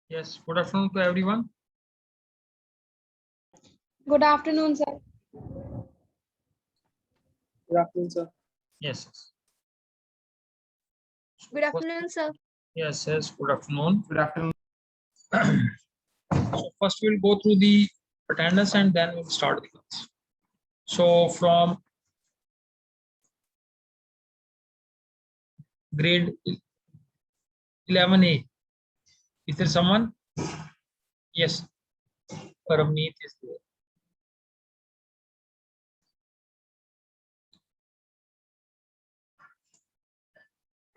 Yes, good afternoon to everyone. Good afternoon, sir. Good afternoon, sir. Yes. Good afternoon, sir. Yes, good afternoon. Good afternoon. So first we'll go through the attendance and then we'll start the class. So from grade 11A, is there someone? Yes, Paramneet is there.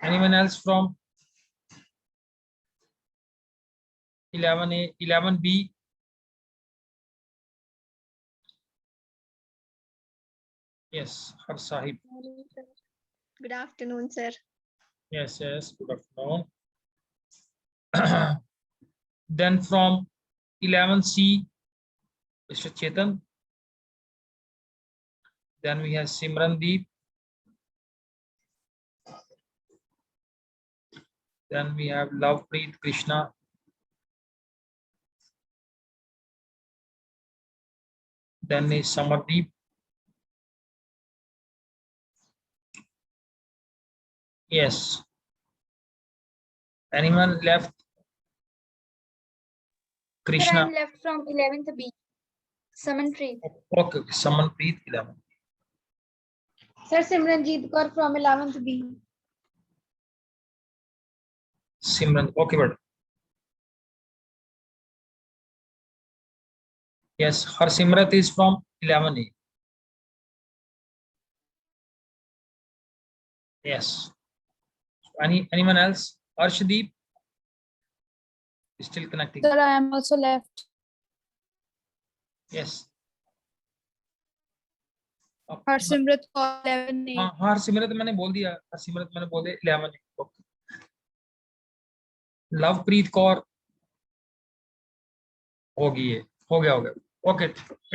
Anyone else from 11A, 11B? Yes, Har Sahib. Good afternoon, sir. Yes, good afternoon. Then from 11C, Mr. Chetan. Then we have Simrandeep. Then we have Lovepreet Krishna. Then is Samardeep. Yes. Anyone left? Sir, Krishna. I'm left from 11th B. Samanpreet. Okay, Samanpreet 11. Sir, Simranjeet Kaur from 11th B. Simran. Okay, but yes, her Simrat is from 11A. Yes. Anyone else? Arshdeep is still connecting. Sir, I am also left. Yes. Harsimrat Kaur 11A. हाँ हरसिमरत मैंने बोल दिया, हरसिमरत मैंने बोल दिया 11. Okay. Lovepreet Kaur होगी ये, हो गया. Okay,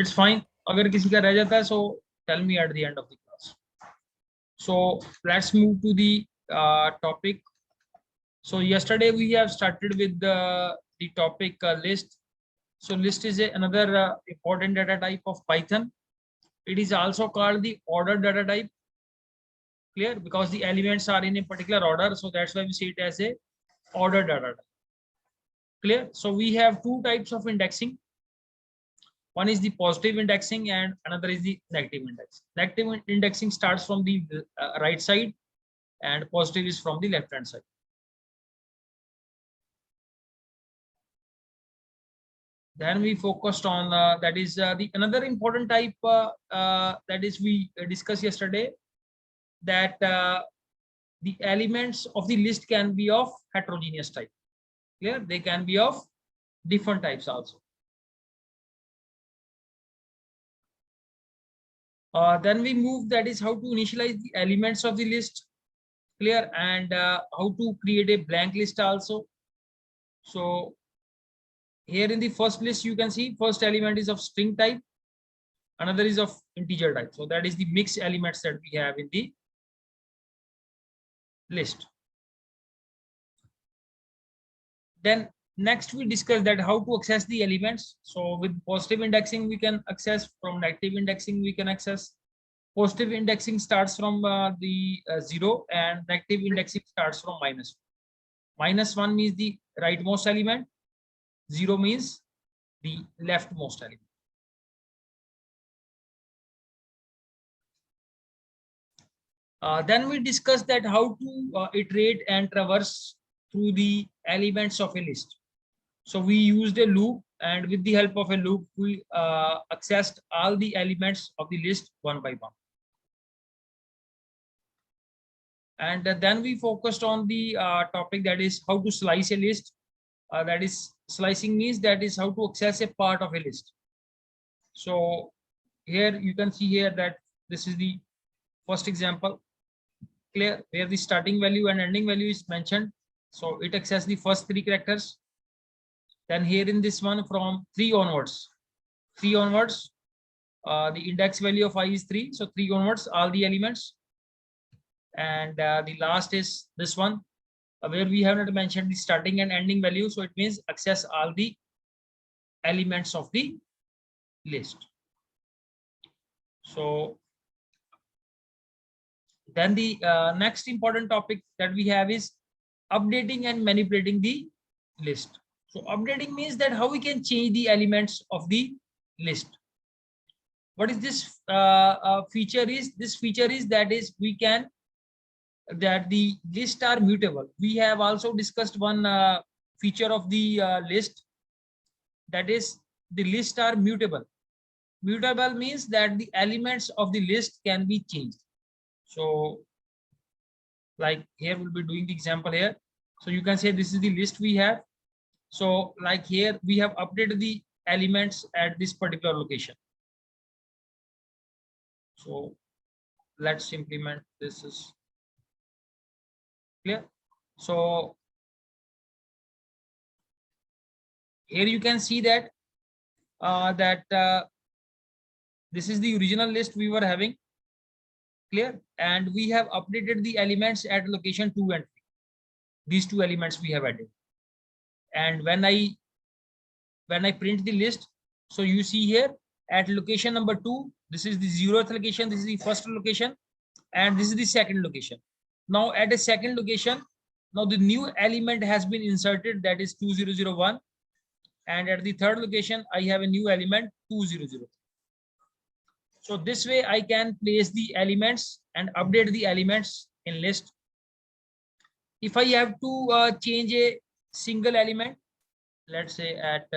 it's fine. अगर किसी का रह जाता है so tell me at the end of the class. So let's move to the topic. So yesterday we have started with the topic list. So list is another important data type of Python. It is also called the ordered data type. Clear? Because the elements are in a particular order, so that's why we see it as a ordered data type. Clear? So we have two types of indexing. One is the positive indexing and another is the negative indexing. Negative indexing starts from the right side and positive is from the left hand side. Then we focused on that is the another important type that is we discussed yesterday, that the elements of the list can be of heterogeneous type. Clear? They can be of different types also. Then we move, that is how to initialize the elements of the list. Clear? And how to create a blank list also. So here in the first list you can see first element is of string type, another is of integer type. So that is the mixed elements that we have in the list. Then next we discuss that how to access the elements. So with positive indexing we can access, from negative indexing we can access. Positive indexing starts from the 0 and negative indexing starts from -1. -1 means the rightmost element, 0 means the leftmost element. Then we discuss that how to iterate and traverse through the elements of a list. So we used a loop, and with the help of a loop, we accessed all the elements of the list one by one. And then we focused on the topic that is how to slice a list. That is, slicing means that is how to access a part of a list. So here you can see here that this is the first example. Clear? Where the starting value and ending value is mentioned. So it accesses the first 3 characters. Then here in this one from 3 onwards, the index value of I is 3. So 3 onwards, all the elements. And the last is this one, where we have not mentioned the starting and ending value, so it means access all the elements of the list. So then the next important topic that we have is updating and manipulating the list. So updating means that how we can change the elements of the list. What is this feature is? This feature is that we can, that the lists are mutable. We have also discussed one feature of the list, that is the lists are mutable. Mutable means that the elements of the list can be changed. So like here we'll be doing the example here. So you can say this is the list we have. So like here we have updated the elements at this particular location. So let's implement this. Is clear? So here you can see that this is the original list we were having. Clear? And we have updated the elements at location 2 and 3. These two elements we have added. And when I print the list, so you see here at location number 2, this is the 0th location, this is the first location, and this is the second location. Now at a second location, now the new element has been inserted, that is 2001, and at the third location I have a new element 2003. So this way I can place the elements and update the elements in list. If I have to change a single element, let's say at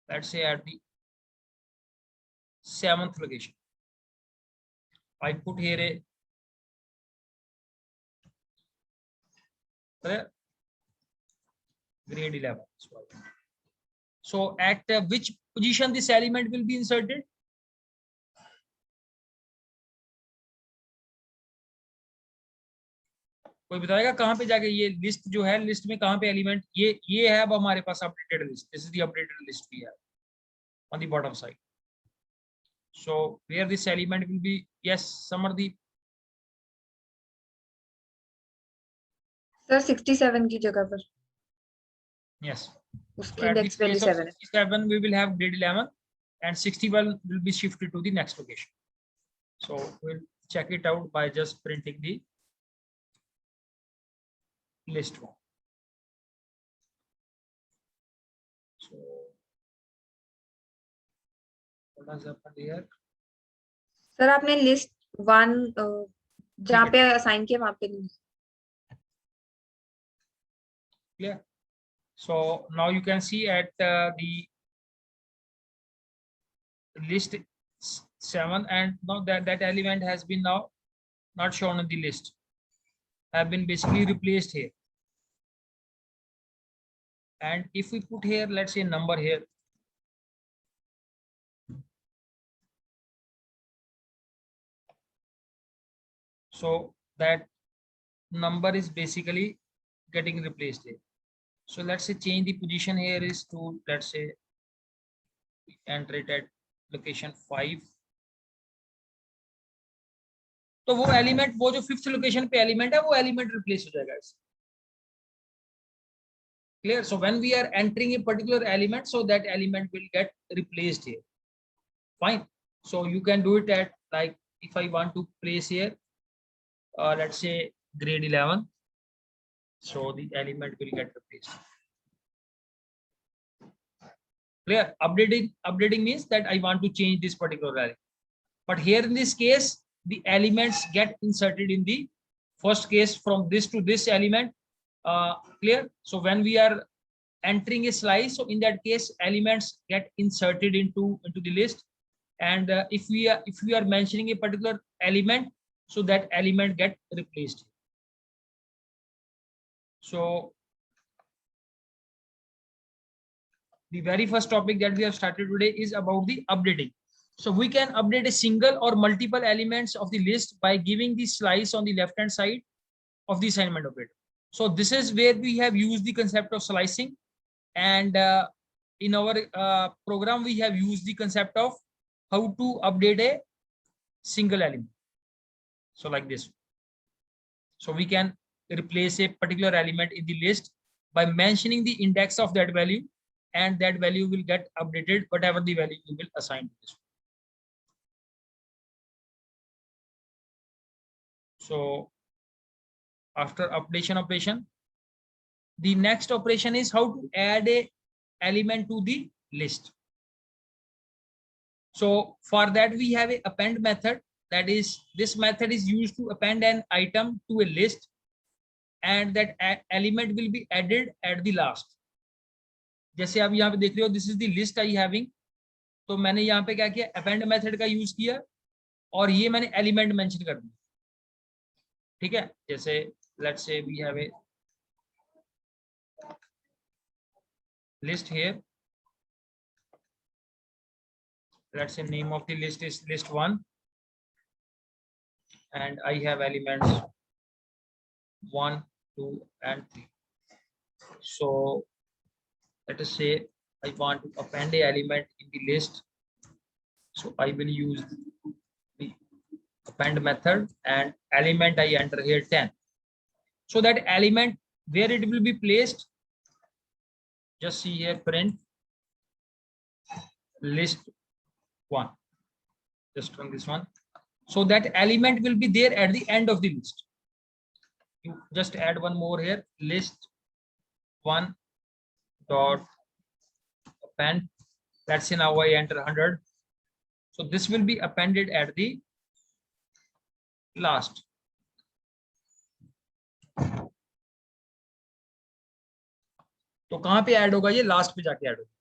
let's say at the 7th location, I put here a grade 11. So at which position this element will be inserted? कोई बताएगा कहाँ पे जाके ये list जो है, list में कहाँ पे एलिमेंट, ये है अब हमारे पास updated list. This is the updated list we have on the bottom side. So where this element will be, yes, Samardeep. Sir 67 की जगह पर. Yes. उसकी So at the index value place of 7 है. 67 we will have grade 11 and 61 will be shifted to the next location. So we'll check it out by just printing the list one. So what has happened here? Sir आपने list 1 जहाँ पे assign किया वहाँ पे नहीं. Clear? So now you can see at the list 7, and now that element has been now not shown in the list, have been basically replaced here. And if we put here, let's say number here, so that number is basically getting replaced here. So let's say change the position here is to, let's say enter it at location 5. तो वो element, वो जो 5th location पे element है, वो element replace हो जाएगा इससे. Clear? So when we are entering a particular element, so that element will get replaced here. Fine. So you can do it at, like, if I want to place here, let's say grade 11, so the element will get replaced. Clear? Updating means that I want to change this particular value, but here in this case the elements get inserted in the first case from this to this element. Clear? So when we are entering a slice, so in that case elements get inserted into the list, and if we are mentioning a particular element, so that element get replaced. So the very first topic that we have started today is about the updating. So we can update a single or multiple elements of the list by giving the slice on the left hand side of the assignment operator. So this is where we have used the concept of slicing, and in our program we have used the concept of how to update a single element. So like this. So we can replace a particular element in the list by mentioning the index of that value, and that value will get updated whatever the value you will assign to this. So after updation operation, the next operation is how to add a element to the list. So for that we have a append method. That is, this method is used to append an item to a list, and that element will be added at the last. जैसे आप यहाँ पे देख रहे हो, this is the list I having. तो मैंने यहाँ पे क्या किया, append method का यूज किया और ये मैंने एलिमेंट मेंशन कर दिया. ठीक है, जैसे let's say we have a list here. Let's say name of the list is list 1, and I have elements 1, 2, and 3. So let us say I want to append a element in the list. So I will use the append method, and element I enter here 10. So that element, where it will be placed, just see here, print list 1, just run this one. So that element will be there at the end of the list. You just add one more here, list 1 dot append. Let's say now I enter 100. So this will be appended at the last. तो कहां पे add होगा ये, last पे जाके add होगा.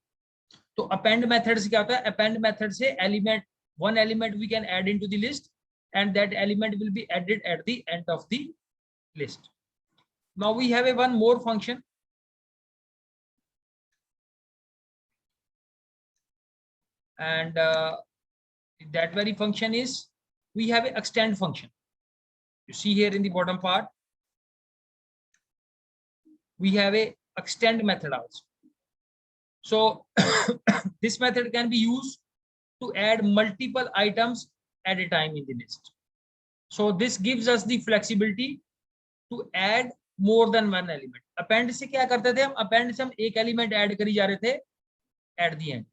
तो append method से क्या होता है, अपेंड मेथड से element, one element we can add into the list, and that element will be added at the end of the list. Now we have a one more function, and that very function is, we have a extend function. You see here in the bottom part, we have a extend method also. So this method can be used to add multiple items at a time in the list. So this gives us the flexibility to add more than one element. Append से क्या करते थे हम, append से हम एक element add करी जा रहे थे at the end,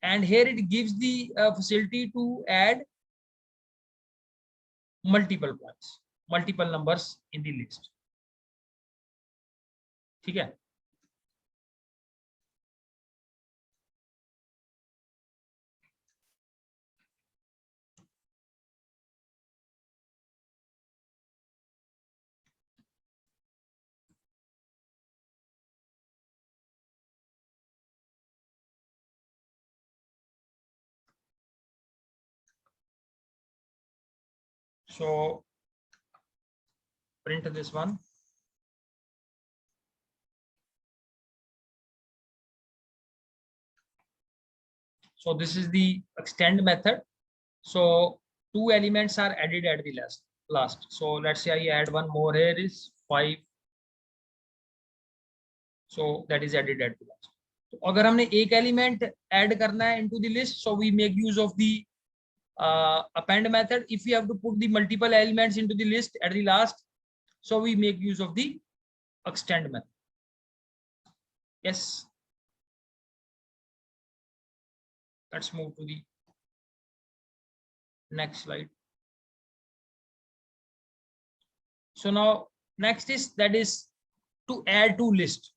and here it gives the facility to add multiple points, multiple numbers in the list. ठीक है. So print this one. So this is the extend method. So two elements are added at the last. So let's say I add one more here is 5. So that is added at the last. So अगर हमने एक element add करना है into the list, so we make use of the append method. If we have to put the multiple elements into the list at the last, so we make use of the extend method. Yes. Let's move to the next slide. So now next is, that is to add to list.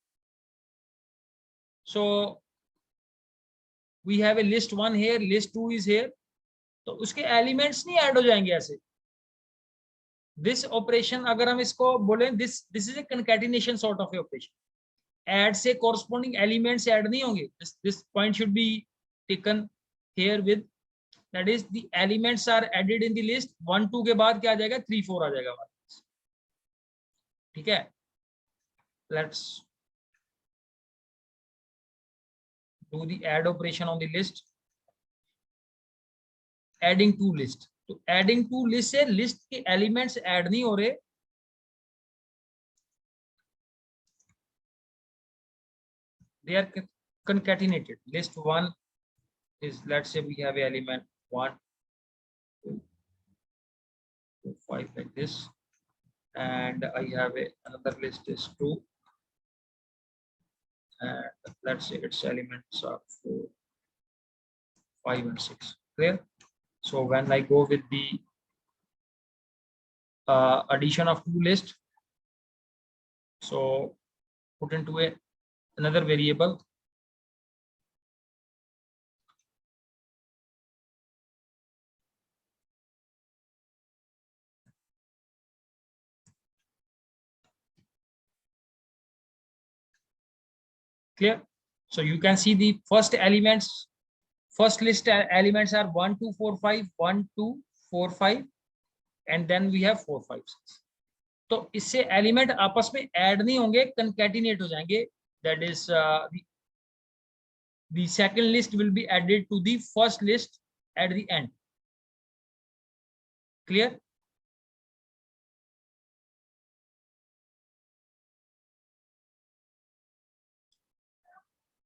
So we have a list 1 here, list 2 is here. तो उसके elements नहीं add हो जाएंगे ऐसे. This operation अगर हम इसको बोले, this is a concatenation sort of operation. Add से कॉरस्पॉन्डिंग एलिमेंट्स ऐड नहीं होंगे. This point should be taken here with, that is the elements are added in the list. 1 2 के बाद क्या आ जाएगा, 3 4 आ जाएगा. ठीक है. Let's do the add operation on the list. Adding to list. तो adding to list से list के elements add नहीं हो रहे. They are concatenated. List 1 is, let's say we have a element 1, 2, 2, 5 like this, and I have another list is 2, and let's say its elements are 4, 5 and 6. Clear? So when I go with the addition of two lists, so put into another variable, clear? So you can see the first list elements are 1 2 4 5, 1 2 4 5, and then we have 4 5 6. तो इससे element आपस में add नहीं होंगे, concatenate हो जाएंगे. That is the second list will be added to the first list at the end. Clear?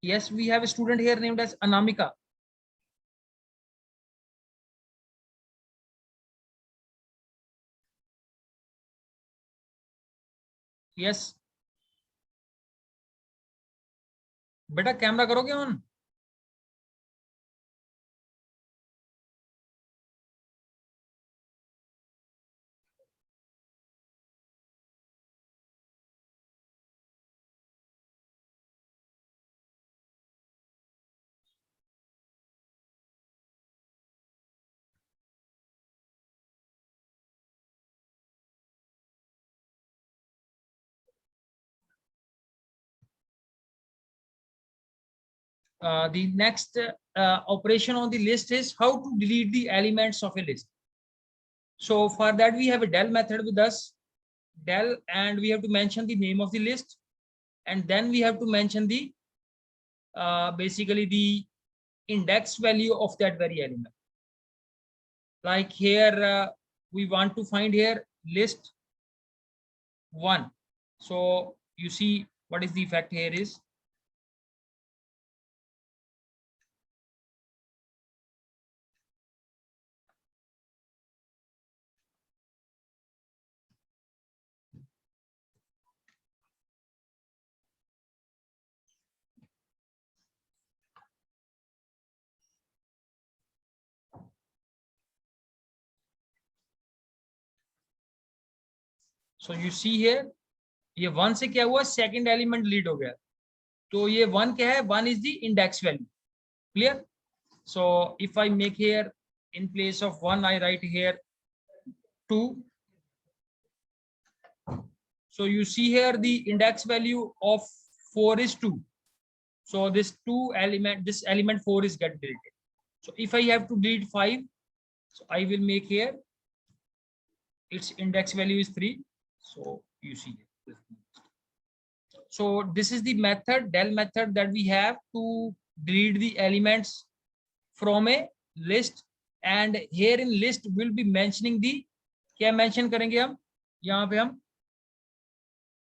Yes, we have a student here named as Anamika. Yes. बेटा camera करोगे on? The next operation on the list is how to delete the elements of a list. So for that we have a del method with us, del, and we have to mention the name of the list, and then we have to mention the basically the index value of that very element. Like here we want to find here list 1. So you see what is the effect here is, so you see here ये 1 से क्या हुआ, second element delete हो गया. तो ये 1 क्या है, 1 is the index value. Clear? So if I make here in place of 1 I write here 2. So you see here the index value of 4 is 2. So this element 4 is get deleted. So if I have to delete 5, so I will make here its index value is 3. So you see it. So this is the method, del method, that we have to delete the elements from a list. And here in list will be mentioning the, क्या mention करेंगे हम, यहाँ पे हम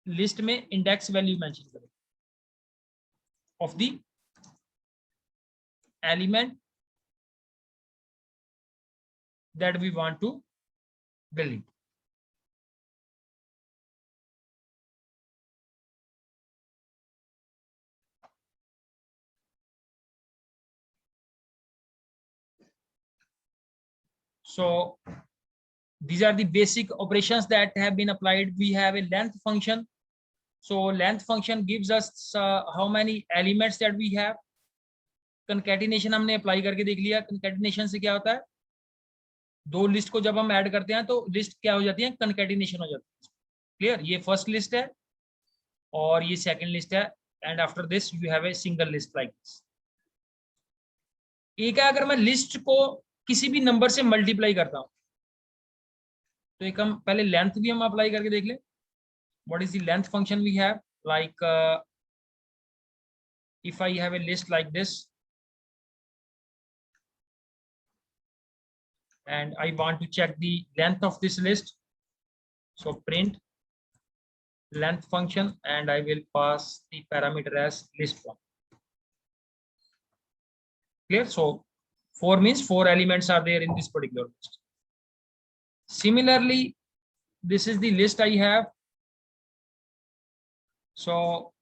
list में index value mention करेंगे of the element that we want to delete. So these are the basic operations that have been applied. We have a length function. So length function gives us how many elements that we have. Concatenation हमने apply करके देख लिया. Concatenation से क्या होता है, दो list को जब हम ऐड करते हैं तो लिस्ट क्या हो जाती है, कंकैटिनेशन हो जाती है. क्लियर? ये फर्स्ट लिस्ट है और ये सेकंड लिस्ट है, and after this you have a single list like this. एक है अगर मैं लिस्ट को किसी भी नंबर से मल्टीप्लाई करता हूं, तो एक हम पहले लेंथ भी हम अप्लाई करके देख ले. What is the length function we have, like if I have a list like this and I want to check the length of this list, so print length function and I will pass the parameter as list1. Clear? So 4 means 4 elements are there in this particular list. Similarly, this is the list I have. So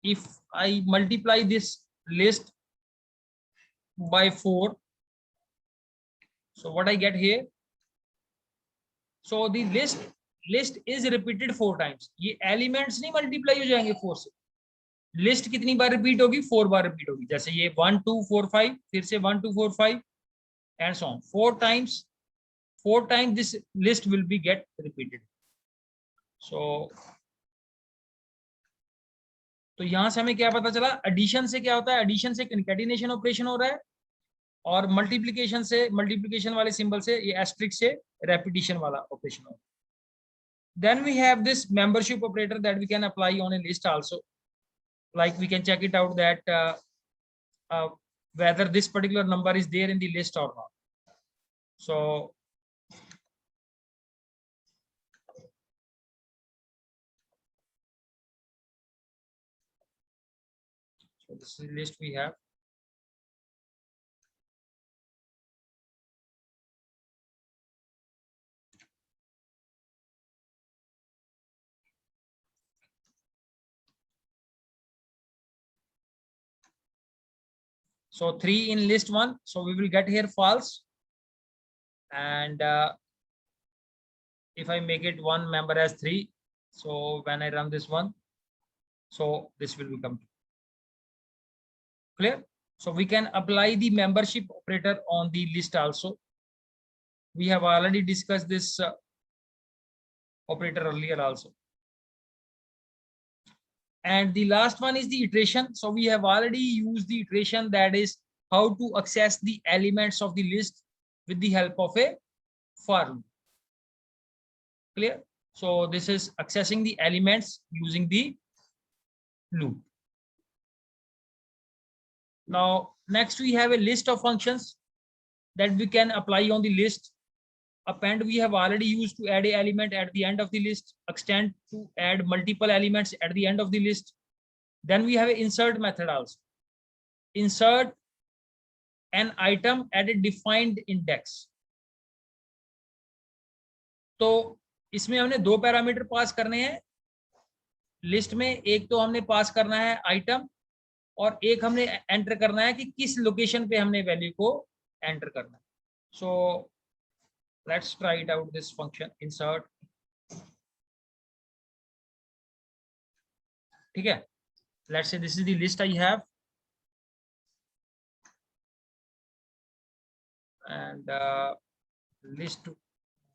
if I multiply this list by 4, so what I get here, so the list is repeated 4 times. ये elements नहीं multiply हो जाएंगे 4 से, list कितनी बार repeat होगी, 4 बार repeat होगी. जैसे ये 1 2 4 5, फिर से 1 2 4 5 and so on. 4 times this list will be get repeated. So तो यहां से हमें क्या पता चला, एडिशन से क्या होता है, एडिशन से कंकैटिनेशन ऑपरेशन हो रहा है, और मल्टीप्लिकेशन से, मल्टीप्लिकेशन वाले सिंबल से, ये एस्ट्रिक से रेपिटेशन वाला ऑपरेशन हो रहा है. Then we have this membership operator that we can apply on a list also. Like we can check it out that whether this particular number is there in the list or not. So this is the list we have. So 3 in list 1, so we will get here false. And if I make it one member as 3, so when I run this one, so this will become clear. So we can apply the membership operator on the list also. We have already discussed this operator earlier also. And the last one is the iteration. So we have already used the iteration, that is how to access the elements of the list with the help of a for loop. Clear? So this is accessing the elements using the loop. Now next we have a list of functions that we can apply on the list. Append we have already used to add an element at the end of the list. Extend to add multiple elements at the end of the list. Then we have an insert method also. Insert an item at a defined index. तो इसमें हमने 2 parameter pass करने हैं list में. एक तो हमने पास करना है आइटम, और एक हमने एंटर करना है कि किस लोकेशन पे हमने वैल्यू को एंटर करना है. सो let's try it out, this function insert. ठीक है, let's say this is the list I have, and list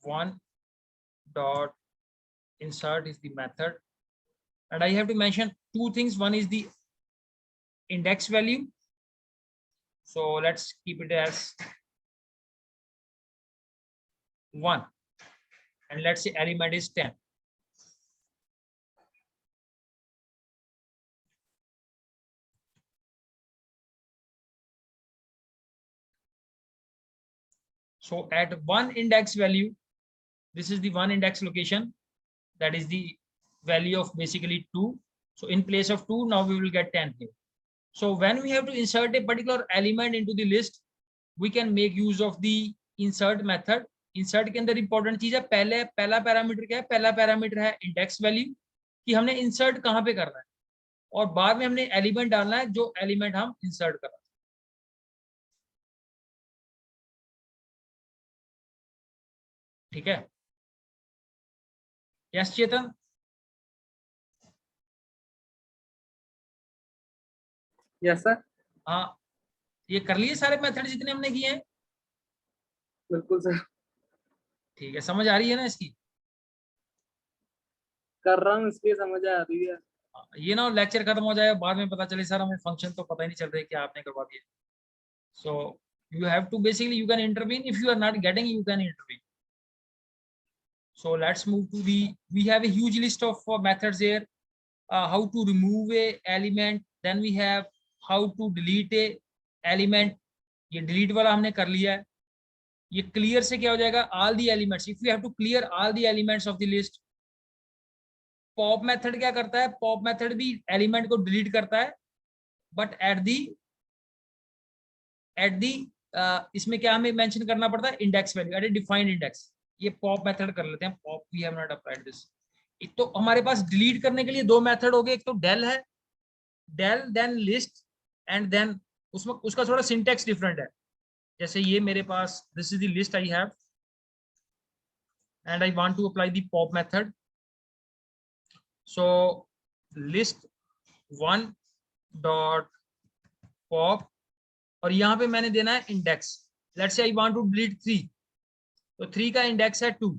1 dot insert is the method, and I have to mention 2 things. One is the index value, so let's keep it as 1, and let's say element is 10. So at 1 index value, this is the 1 index location, that is the value of basically 2. So in place of 2, now we will get 10 here. So when we have to insert a particular element into the list, we can make use of the insert method. Insert के अंदर important चीज है, पहला parameter क्या है, पहला parameter है index value, कि हमने इंसर्ट कहां पे करना है, और बाद में हमने एलिमेंट डालना है जो एलिमेंट हम इंसर्ट कर रहे हैं. ठीक है, यस चेतन? Yes sir. हाँ, ये कर लिए सारे मेथड जितने हमने किए हैं? बिल्कुल सर. ठीक है, समझ आ रही है ना इसकी? कर रहा हूँ, इसलिए समझ आ रही है. ये ना लेक्चर खत्म हो जाए बाद में पता चले सर हमें फंक्शन तो पता ही नहीं चल रहा है क्या आपने करवा दिया. सो you have to basically, you can intervene. If you are not getting, you can intervene. So let's move to the, we have a huge list of methods here. How to remove a element, then we have how to delete a element. ये delete वाला हमने कर लिया है. ये clear से क्या हो जाएगा, all the elements. If you have to clear all the elements of the list. pop method क्या करता है, pop method भी element को delete करता है बट एट दी इसमें क्या हमें मेंशन करना पड़ता है, index value at a defined index. ये पॉप मेथड कर लेते हैं, pop we have not applied this. एक तो हमारे पास डिलीट करने के लिए दो मेथड हो गए, एक तो डेल है, del then list and then उसमें उसका थोड़ा सिंटेक्स डिफरेंट है। जैसे ये मेरे पास this is the list I have and I want to apply the pop method. So list one dot pop और यहाँ पे मैंने देना है index. Let's say I want to delete 3, तो 3 का इंडेक्स है 2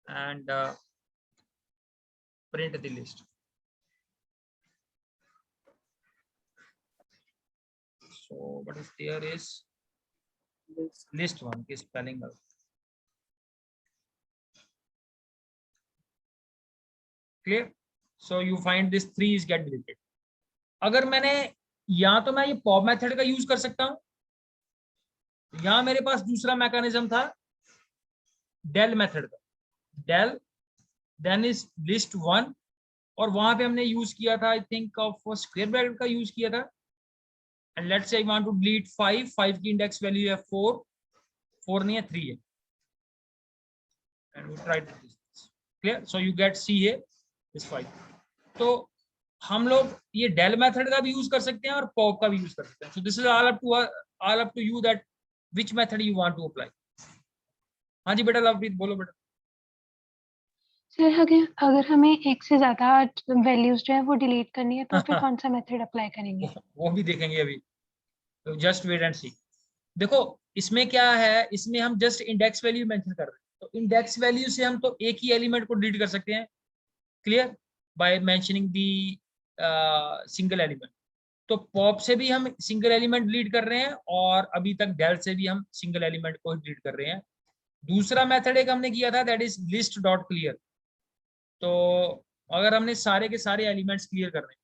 and print the list. So what is there is list one की spelling गलत। Clear? So you find this 3 is get deleted. अगर मैंने या तो मैं ये पॉप मेथड का यूज कर सकता हूं या मेरे पास दूसरा मैकेनिज्म था डेल मेथड का। Del then is list one और वहां पे हमने यूज किया था I think of square bracket का यूज किया था। And let's say I want to delete 5 की इंडेक्स वैल्यू है 4 नहीं है 3 है। And we try this. Clear? So you get C here is 5। तो हम लोग ये डेल मेथड का भी यूज कर सकते हैं और पॉप का भी यूज कर सकते हैं। So this is all up to you that which method you want to apply. हाँ जी बेटा लवप्रीत बोलो बेटा। सर अगर हमें एक से ज्यादा वैल्यूज जो है वो डिलीट करनी है तो फिर कौन सा मेथड अप्लाई करेंगे? वो भी देखेंगे अभी, तो जस्ट वेट एंड सी। देखो इसमें क्या है, इसमें हम जस्ट इंडेक्स वैल्यू मेंशन कर रहे हैं, तो इंडेक्स वैल्यू से हम तो एक ही एलिमेंट को डिलीट कर सकते हैं। क्लियर? बाय मेंशनिंग दी सिंगल एलिमेंट। तो पॉप से भी हम सिंगल एलिमेंट डिलीट कर रहे हैं और अभी तक डेल से भी हम सिंगल एलिमेंट को डिलीट कर रहे हैं। दूसरा मेथड एक हमने किया था that is list dot clear. तो अगर हमने सारे के सारे एलिमेंट्स क्लियर कर रहे हैं,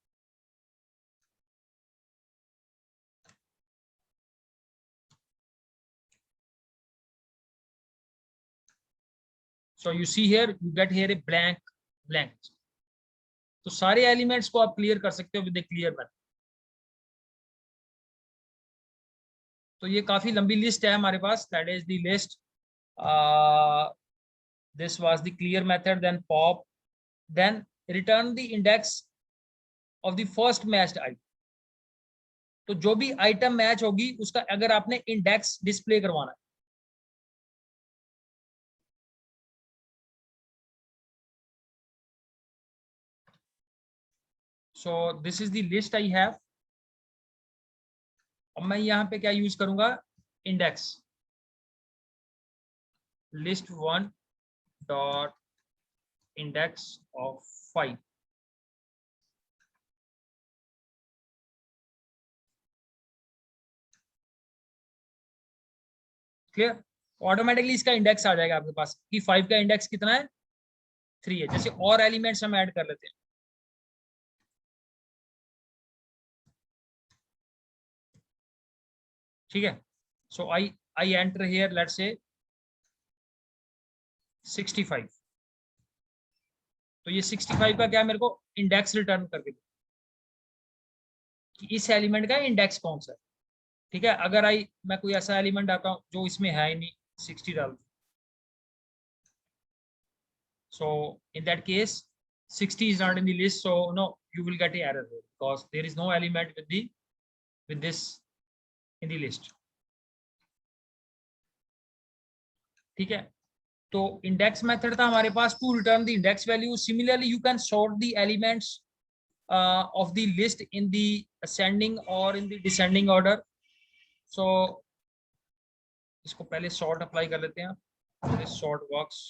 so you see here you get here a blank। तो सारे एलिमेंट्स को आप क्लियर कर सकते हो विद ए क्लियर मेथड। तो ये काफी लंबी लिस्ट है हमारे पास, that is the list. This was the clear method, then pop, then return the index of the first matched item. तो जो भी आइटम मैच होगी उसका अगर आपने इंडेक्स डिस्प्ले करवाना है, सो this is the list I have. अब मैं यहाँ पे क्या यूज करूंगा, index list one dot index of 5। Clear? Automatically इसका इंडेक्स आ जाएगा आपके पास कि 5 का इंडेक्स कितना है, 3 है। जैसे और एलिमेंट्स हम ऐड कर लेते हैं। ठीक है? So I enter here let's say 65। तो ये 65 का क्या मेरे को इंडेक्स रिटर्न करके दो कि इस एलिमेंट का इंडेक्स कौन सा है। ठीक है? अगर मैं कोई ऐसा एलिमेंट आता हूं जो इसमें है ही नहीं, 60 डाल, so in that case 60 is not in the list, so no, you will get an error here because there is no element with this in the list। ठीक है? तो इंडेक्स मेथड था हमारे पास to return the index value. Similarly you can sort the elements of the list in the ascending और in the descending order. So इसको पहले sort apply कर लेते हैं, सॉर्ट वर्क्स।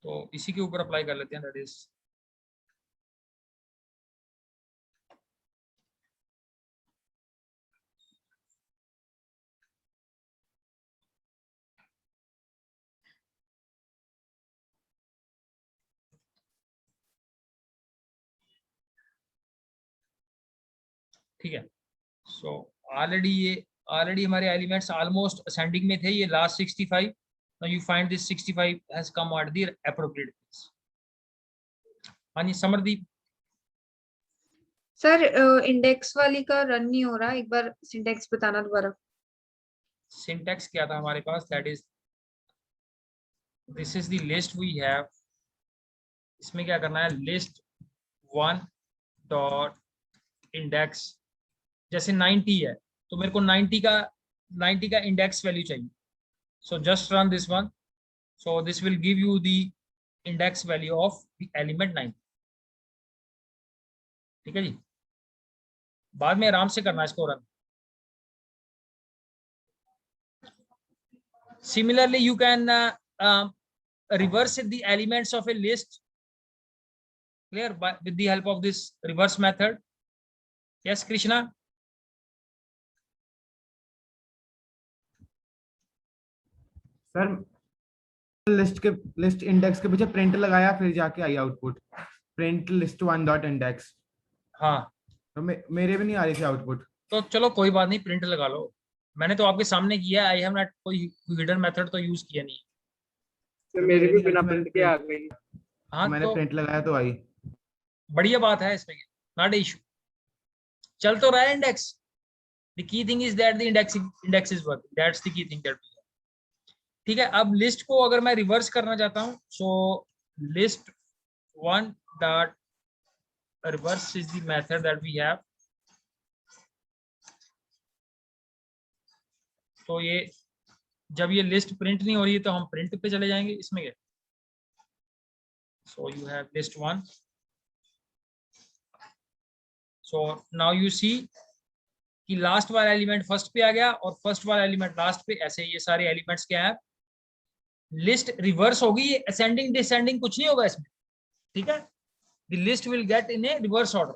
तो इसी के ऊपर अप्लाई कर लेते हैं, दैट इज ठीक है। सो ऑलरेडी हमारे एलिमेंट्स ऑलमोस्ट असेंडिंग में थे, ये last 65 now you find this 65 has come at the appropriate place. Ani Samardeep, sir index वाली का रन नहीं हो रहा, एक बार सिंटेक्स बताना दोबारा. syntax क्या था हमारे पास? That is, this is the list we have. इसमें क्या करना है? list 1 dot index, जैसे 90 है तो मेरे को 90 का इंडेक्स वैल्यू चाहिए. So just run this one. So this will give you the index value of the element 90. ठीक है जी, बाद में आराम से करना इसको run. Similarly, you can reverse the elements of a list. Clear? With the help of this reverse method. Yes, Krishna. Sir list index के पीछे प्रिंट लगाया, फिर जाके आई output print list 1 dot index. हाँ, तो मेरे भी नहीं आ रही थी आउटपुट. तो चलो कोई बात नहीं, प्रिंट लगा लो. मैंने तो आपके सामने किया. आई हैव नॉट कोई हिडन मेथड तो यूज किया नहीं. तो मेरी भी बिना प्रिंट के आ गई. हाँ, मैंने तो प्रिंट लगाया तो आई. बढ़िया बात है इसमें, नॉट इशू. चल तो रहा है index. The key thing is that the index is working. That's the key thing that. ठीक है, अब लिस्ट को अगर मैं रिवर्स करना चाहता हूं, so list 1 dot reverse is the method that we have. तो ये जब ये लिस्ट प्रिंट नहीं हो रही है तो हम प्रिंट पे चले जाएंगे. इसमें क्या? So you have list 1. So now you see कि लास्ट वाला एलिमेंट फर्स्ट पे आ गया और फर्स्ट वाला एलिमेंट लास्ट पे. ऐसे ये सारे एलिमेंट्स क्या है? लिस्ट रिवर्स होगी. ये असेंडिंग डिसेंडिंग कुछ नहीं होगा इसमें. ठीक है, the list will get in A reverse order.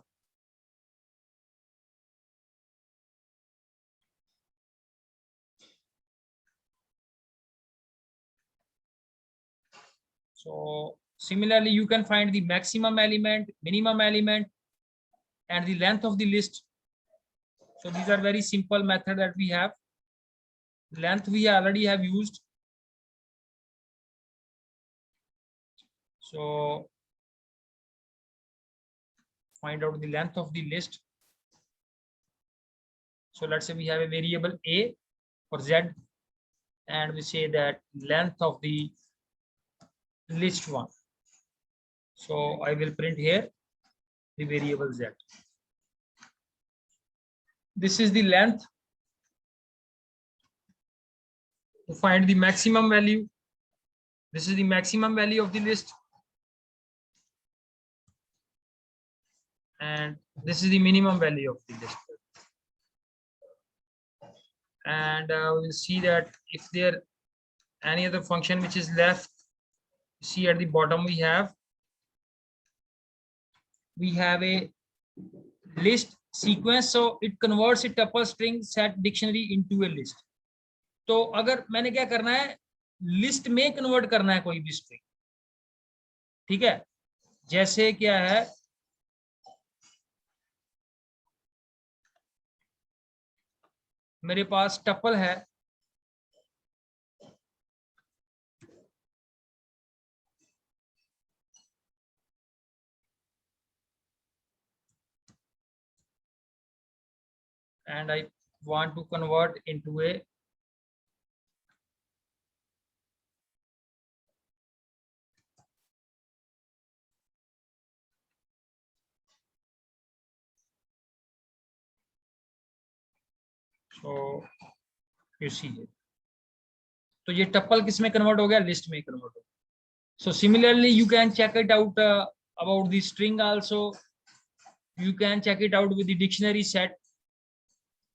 So similarly, you can find the maximum element, minimum element, and the length of the list. So these are very simple method that we have. Length we already have used. So find out the length of the list. So let's say we have a variable a or z, and we say that length of the list 1. So I will print here the variable z. This is the length. To find the maximum value, this is the maximum value of the list, and this is the minimum value of the list. And we'll see that if there any other function which is left, see at the bottom we have a list sequence, so it converts a tuple string set dictionary into a list. तो अगर मैंने क्या करना है, list में convert करना है कोई भी स्ट्रिंग. ठीक है, जैसे क्या है, मेरे पास टपल है, and I want to convert into a so you see it. तो ये टप्पल किस में कन्वर्ट हो गया? लिस्ट में कन्वर्ट हो गया. So similarly you can check it out about the string also. You can check it out with the dictionary set.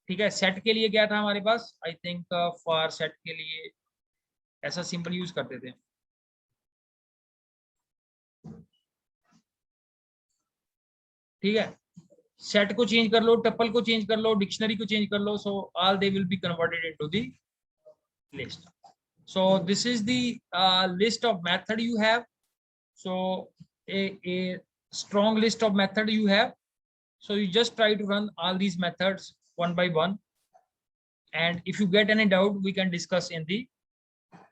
ठीक है, सेट के लिए क्या था हमारे पास? आई थिंक फॉर सेट के लिए ऐसा सिंपल यूज करते थे. ठीक है, सेट को चेंज कर लो, टपल को चेंज कर लो, डिक्शनरी को चेंज कर लो, so all they will be converted into the list. So this is the list of method you have. So a strong list of method you have. So you just try to run all these methods one by one. And if you get any doubt, we can discuss in the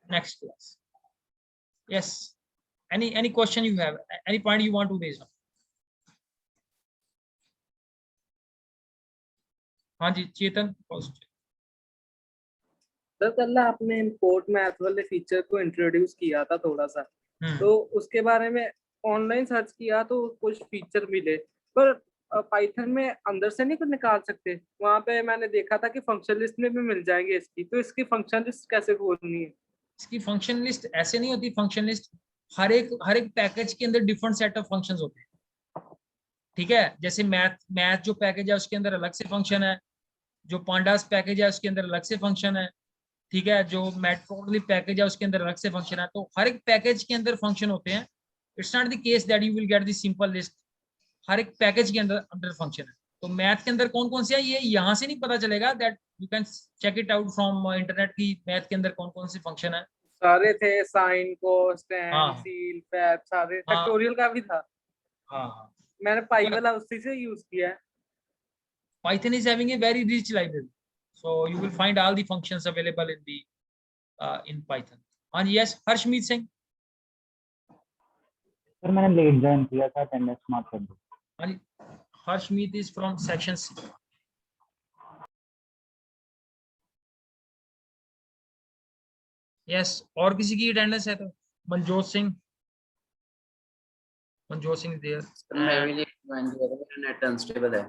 next class. Yes, any question you have, any point you want to raise? हाँ जी चेतन, sir कल आपने import math वाले feature को introduce किया था थोड़ा सा, तो उसके बारे में ऑनलाइन सर्च किया तो कुछ फीचर मिले, पर पाइथन में अंदर से नहीं कुछ निकाल सकते? वहां पे मैंने देखा था कि फंक्शन लिस्ट में भी मिल जाएंगे इसकी, तो इसकी फंक्शन लिस्ट कैसे खोलनी है? इसकी फंक्शन लिस्ट ऐसे नहीं होती। फंक्शन लिस्ट हर एक पैकेज के अंदर डिफरेंट सेट ऑफ फंक्शंस होते हैं, ठीक है। जैसे मैथ जो पैकेज है उसके अंदर अलग से फंक्शन है, जो पांडास पैकेज है उसके अंदर अलग से फंक्शन है, ठीक है। जो मैटप्लोटलिब पैकेज है उसके अंदर अलग से फंक्शन है। तो हर एक पैकेज के अंदर फंक्शन होते हैं। It's not the case that you will get the simple list. हर एक पैकेज के अंदर फंक्शन है। तो मैथ के अंदर कौन कौन से है ये यहाँ से नहीं पता चलेगा, that you can check it out from internet की मैथ के अंदर कौन कौन से फंक्शन है। सारे थे, साइन, कोस, टेन, हाँ सील, फैब, सारे। हाँ फैक्टोरियल का भी था, हाँ। मैंने पाई वाला उसी से यूज किया है। Python is having a very rich library, so you will find all the functions available in the in Python. And yes, Harshmeet Singh. Sir मैंने लेट ज्वाइन किया था, अटेंडेंस मार्क कर दो। हाँ जी, Harshmeet is from section C. Yes, और किसी की attendance है तो मनजोत सिंह is there. मैं भी लेट ज्वाइन किया था, मेरा नेट अनस्टेबल है।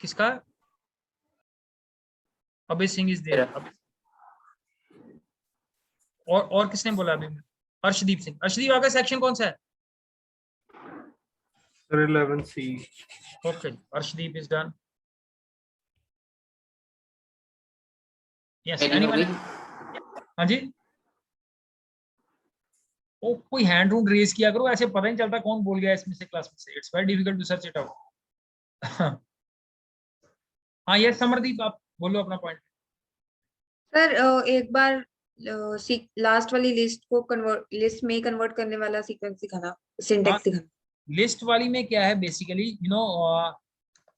किसका? Abhay Singh is there. और किसने बोला अभी? अर्शदीप सिंह। अर्शदीप आपका सेक्शन कौन सा है? Sir 11C। Okay, Arshdeep is done. Yes, anyone? हाँ जी, ओ कोई हैंड रूम रेज किया करो, ऐसे पता नहीं चलता कौन बोल गया इसमें से क्लास में से। It's very difficult to search it out. हाँ यस समरदीप, आप बोलो अपना पॉइंट। सर एक बार लास्ट वाली लिस्ट को लिस्ट में कन्वर्ट करने वाला सीक्वेंस दिखाना, सिंटैक्स दिखाना। लिस्ट वाली में क्या है बेसिकली,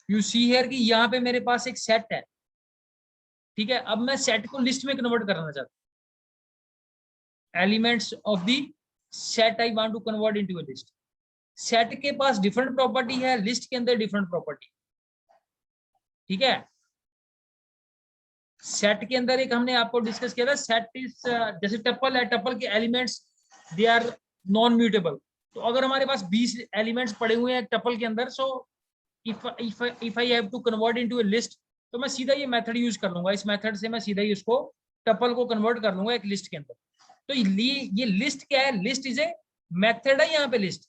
यू सी हियर कि यहाँ पे मेरे पास एक सेट है, ठीक है। अब मैं सेट को लिस्ट में कन्वर्ट करना चाहता हूँ। Elements of the set I want to convert into a list. Set के पास डिफरेंट प्रॉपर्टी है, लिस्ट के अंदर डिफरेंट प्रॉपर्टी, ठीक है। सेट के अंदर एक हमने आपको डिस्कस किया था, सेट इज जैसे टपल है, टपल के elements they are non mutable. तो अगर हमारे पास 20 एलिमेंट्स पड़े हुए हैं टपल के अंदर, so if I have to convert into a list, तो मैं सीधा ये मेथड यूज कर लूंगा। इस मेथड से मैं सीधा ही उसको टपल को कन्वर्ट कर लूंगा एक लिस्ट के अंदर। तो ये लिस्ट क्या है? लिस्ट इज ए मेथड है यहाँ पे, list.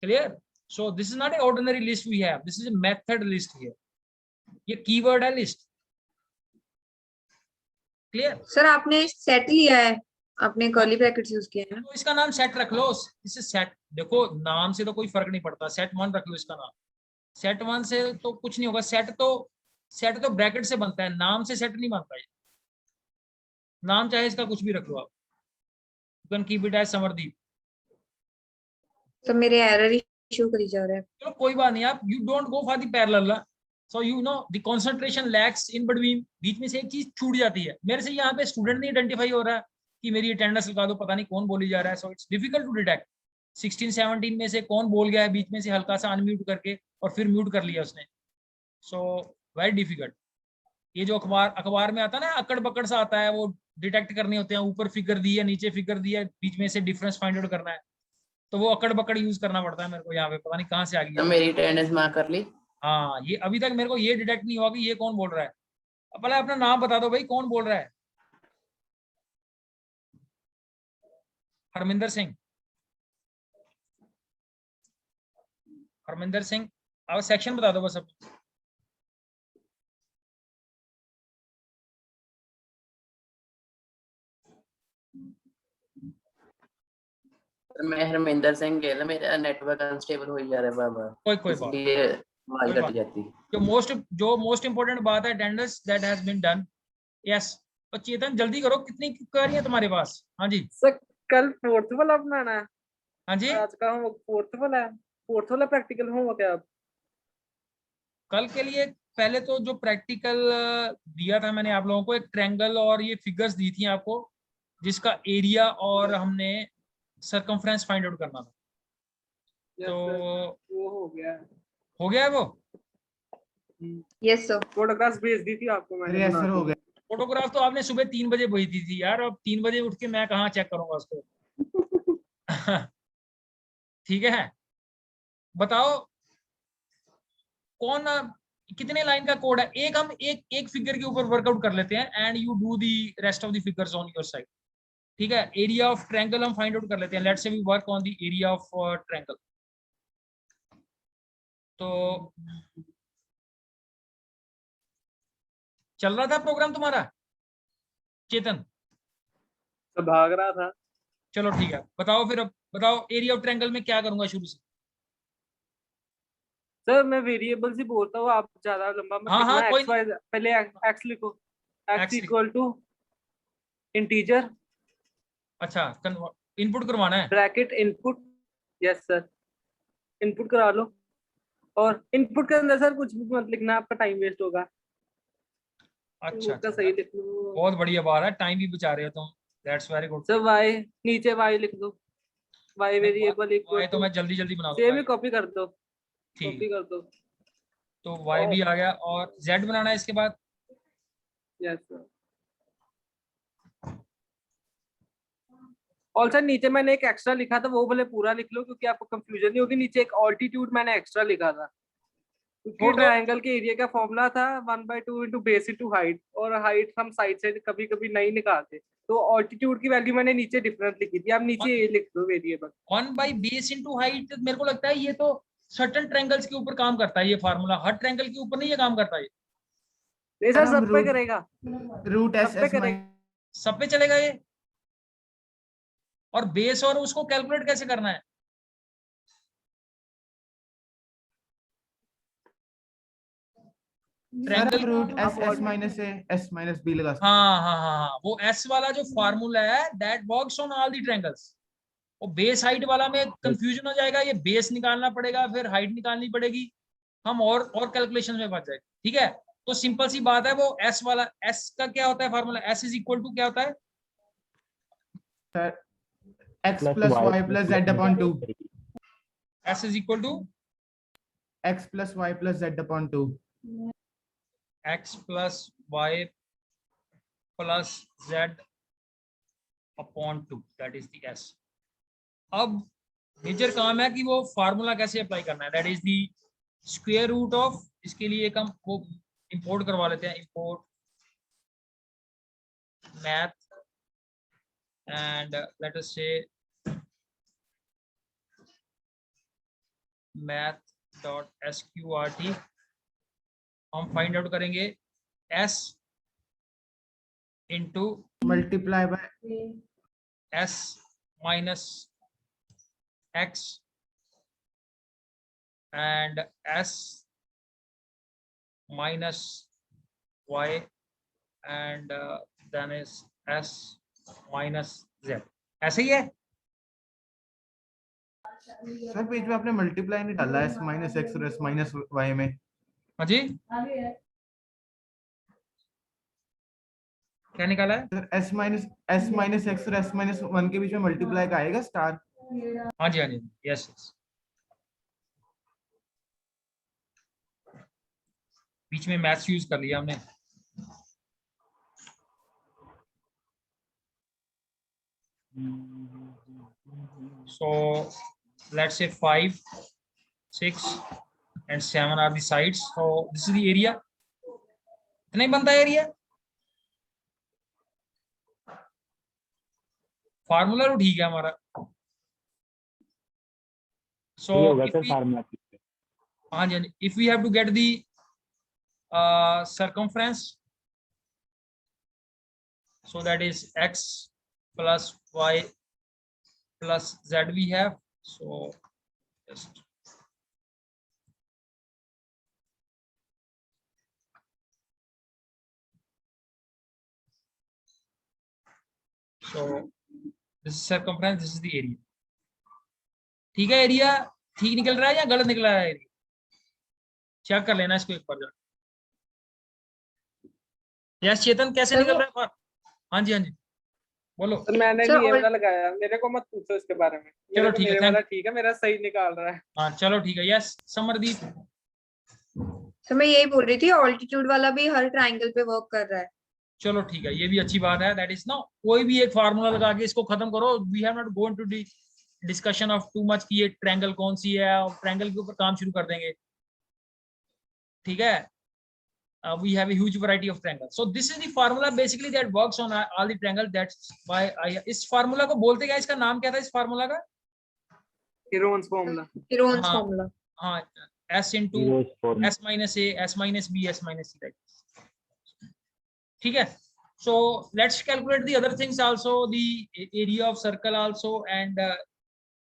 Clear? So this is not a ordinary list we have, this is a method list here. ये कीवर्ड है लिस्ट। क्लियर? सर आपने सेट लिया है, आपने कर्ली ब्रैकेट्स यूज किया है, तो इसका नाम सेट रख लो। इसे सेट, देखो नाम से तो कोई फर्क नहीं पड़ता, सेट 1 रख लो इसका नाम। सेट 1 से तो कुछ नहीं होगा। सेट तो ब्रैकेट से बनता है, नाम से सेट नहीं बनता है। नाम चाहे इसका कुछ भी रख लो आप। You can keep it as Samardeep. Sir मेरे एरर इशू करी जा रहा है। चलो कोई बात नहीं, आप you don't go for the parallel, so you know the concentration lacks in between. बीच में से एक चीज छूट जाती है। मेरे से यहाँ पे स्टूडेंट नहीं आइडेंटिफाई हो रहा है कि मेरी अटेंडेंस लगा दो, पता नहीं कौन बोली जा रहा है। So it's difficult to detect 16-17 में से कौन बोल गया है बीच में से हल्का सा अनम्यूट करके और फिर म्यूट कर लिया उसने। So very difficult. ये जो अखबार में आता है ना, अकड़ बकड़ सा आता है, वो डिटेक्ट करने होते हैं। ऊपर फिगर दी है, नीचे फिगर दी है, बीच में से डिफरेंस फाइंड आउट करना है, तो वो अकड़ बकड़ यूज करना पड़ता है मेरे को। यहाँ पे पता नहीं कहाँ से आ गई। तो मेरी अटेंडेंस मार्क कर ली। हाँ, ये अभी तक मेरे को ये डिटेक्ट नहीं हुआ कि ये कौन बोल रहा है। अब पहले अपना नाम बता दो भाई, कौन बोल रहा है? हरमिंदर सिंह। हरमिंदर सिंह, अब सेक्शन बता दो बस अब। मैं हरमिंदर सिंह गेल, मेरा नेटवर्क अनस्टेबल हो जा रहा है बाबा, कोई बात, इसलिए आवाज कट जाती। जो मोस्ट इंपोर्टेंट बात है, attendance that has been done. Yes, तो चेतन जल्दी करो, कितनी क्वेरी है तुम्हारे पास? हाँ जी सर कल फोर्थ वाला बनाना है। हाँ जी, आज का फोर्थ वाला है, फोर्थ वाला प्रैक्टिकल होमवर्क है। अब कल के लिए पहले तो जो प्रैक्टिकल दिया था मैंने आप लोगों को, एक ट्रायंगल और ये फिगर्स दी थी आपको, जिसका एरिया और हमने सरकमफ्रेंस फाइंड आउट करना था। Yes, तो sir, वो हो गया है। हो गया है वो? Yes sir. फोटोग्राफ्स भेज दी थी आपको मैंने अरे बना सर हो के। गया। फोटोग्राफ तो आपने सुबह 3 बजे भेजी थी यार, अब 3 बजे उठ के मैं कहाँ चेक करूंगा उसको। ठीक है, बताओ कौन कितने लाइन का कोड है? एक हम एक फिगर के ऊपर वर्कआउट कर लेते हैं and you do the rest of the figures on your side. ठीक है, एरिया ऑफ ट्रायंगल हम फाइंड आउट कर लेते हैं। Let's say we work on the area of triangle. तो चल रहा था प्रोग्राम तुम्हारा चेतन? तो भाग रहा था। चलो ठीक है, बताओ फिर। अब बताओ एरिया ऑफ ट्रायंगल में क्या करूंगा शुरू से? सर मैं वेरिएबल्स ही बोलता हूँ, आप ज्यादा लंबा मत हाँ, लिखना। कोई एक्स वाई पहले एक्स लिखो, X X equal to integer अच्छा, इनपुट करवाना है। Bracket input. Yes sir, input करा लो। और इनपुट के अंदर सर कुछ भी मत लिखना, आपका टाइम वेस्ट होगा। अच्छा उसका अच्छा, सही लिख लो। बहुत बढ़िया बात है, टाइम भी बचा रहे हो तुम। That's very good. Sir Y नीचे वाई लिख दो, वाई वेरिएबल इक्वल तो टू, मैं जल्दी जल्दी बना सेम दूंगा ही कॉपी कर दो, ठीक कॉपी है। कर दो। तो y भी आ गया और z बनाना है इसके बाद। Yes sir. और सर नीचे मैंने एक एक्स्ट्रा लिखा था, वो भले पूरा लिख लो क्योंकि आपको कंफ्यूजन नहीं होगी। नीचे एक ऑल्टीट्यूड मैंने एक्स्ट्रा लिखा था, क्योंकि छोड़ दो। ट्रायंगल के एरिया का फॉर्मूला था 1/2 इंटू बेस इंटू हाइट, और हाइट हम साइड से कभी कभी नहीं निकालते, तो ऑल्टीट्यूड की वैल्यू मैंने नीचे डिफरेंट लिखी थी। आप नीचे ये लिख दो वेरिएबल। 1/base इंटू हाइट, मेरे को लगता है ये तो सर्टन ट्रायंगल्स के ऊपर काम करता है ये फार्मूला, हर ट्रायंगल के ऊपर नहीं ये काम करता। ये नहीं सर सर, हम सब पे करेगा, रूट एस सब पे एस करेगा। सब पे चलेगा ये? और बेस और उसको कैलकुलेट कैसे करना है? Triangle root S S minus A S minus B लगा सकते हैं। हाँ, वो s वाला जो फार्मूला है that works on all the triangles. वो बेस हाइट वाला में कंफ्यूजन हो जाएगा, ये बेस निकालना पड़ेगा, फिर हाइट निकालनी पड़ेगी, हम और कैलकुलेशन में फंस जाएंगे। ठीक है, तो सिंपल सी बात है, वो s वाला, s का क्या होता है formula? s is equal to क्या होता है? Sir X plus Y plus Z upon 2। s is equal to X plus Y plus Z upon 2। x plus Y plus z upon 2, that is the s। अब major काम है कि वो formula कैसे apply करना है, that is the square root of, इसके लिए एक हम वो इंपोर्ट करवा लेते हैं, import math and let us से math.sqrt। हम फाइंड आउट करेंगे s into multiply by s minus x and s minus y and then is s minus z। ऐसे ही है? सर बीच में आपने मल्टीप्लाई नहीं डाला एस माइनस एक्स और एस माइनस वाई में। हाँ जी, क्या निकाला है? सर एस माइनस एक्स और एस माइनस वन के बीच में मल्टीप्लाई का आएगा स्टार। हाँ जी, हाँ जी, यस यस, बीच में मैथ्स यूज कर लिया हमने। So let's say 5, 6 and 7 are the sides, so this is the area। इतना ही बनता है एरिया, फार्मूला तो ठीक है हमारा। So if we, हाँ जी, if we have to get the circumference, so that is x plus y plus z we have, so just so this is circumference, this is the area। ठीक है, area ठीक निकल रहा है या गलत निकल रहा है एरिया? चेक कर लेना इसको एक बार। यस चेतन कैसे सर, निकल वो- रहा है? हाँ जी, हाँ जी, बोलो। सर मैंने सर, भी ये और- वाला लगाया, मेरे को मत पूछो इसके बारे में, चलो मेरे को ठीक है, मेरे thank- वाला ठीक है, मेरा सही निकाल रहा है। हाँ चलो ठीक है। यस समरदीप। सर मैं यही बोल रही थी, ऑल्टीट्यूड वाला भी हर ट्राइंगल पे वर्क कर रहा है। चलो ठीक है, ये भी अच्छी बात है। दैट इज नो, कोई भी एक फार्मूला लगा के इसको खत्म करो। We have not going to the discussion of too much कि ये ट्रायंगल कौन सी है, और ट्रायंगल के ऊपर काम शुरू कर देंगे, ठीक है। We have a huge variety of triangles. So this is the formula basically that works on all the triangle. That's why इस फार्मूला को बोलते क्या, इसका नाम क्या था इस फार्मूला का? Heron's formula. हीरोन्स हाँ। फॉर्मूला। हाँ, s into Heroes formula. s minus a, s minus b, s minus c, like this. ठीक है। So let's calculate the other things also, the area of circle also, and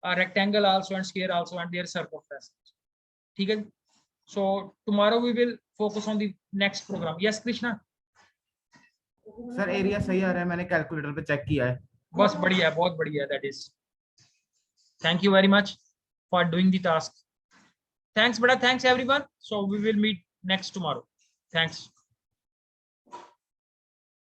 a rectangle also, and square also, and their circumference. ठीक है। So tomorrow we will focus on the next program. Yes Krishna? Sir area सही आ रहा है, मैंने calculator पे check किया है। बस बढ़िया है, बहुत बढ़िया है। That is. Thank you very much for doing the task. Thanks, brother. Thanks everyone. So we will meet next tomorrow. Thanks.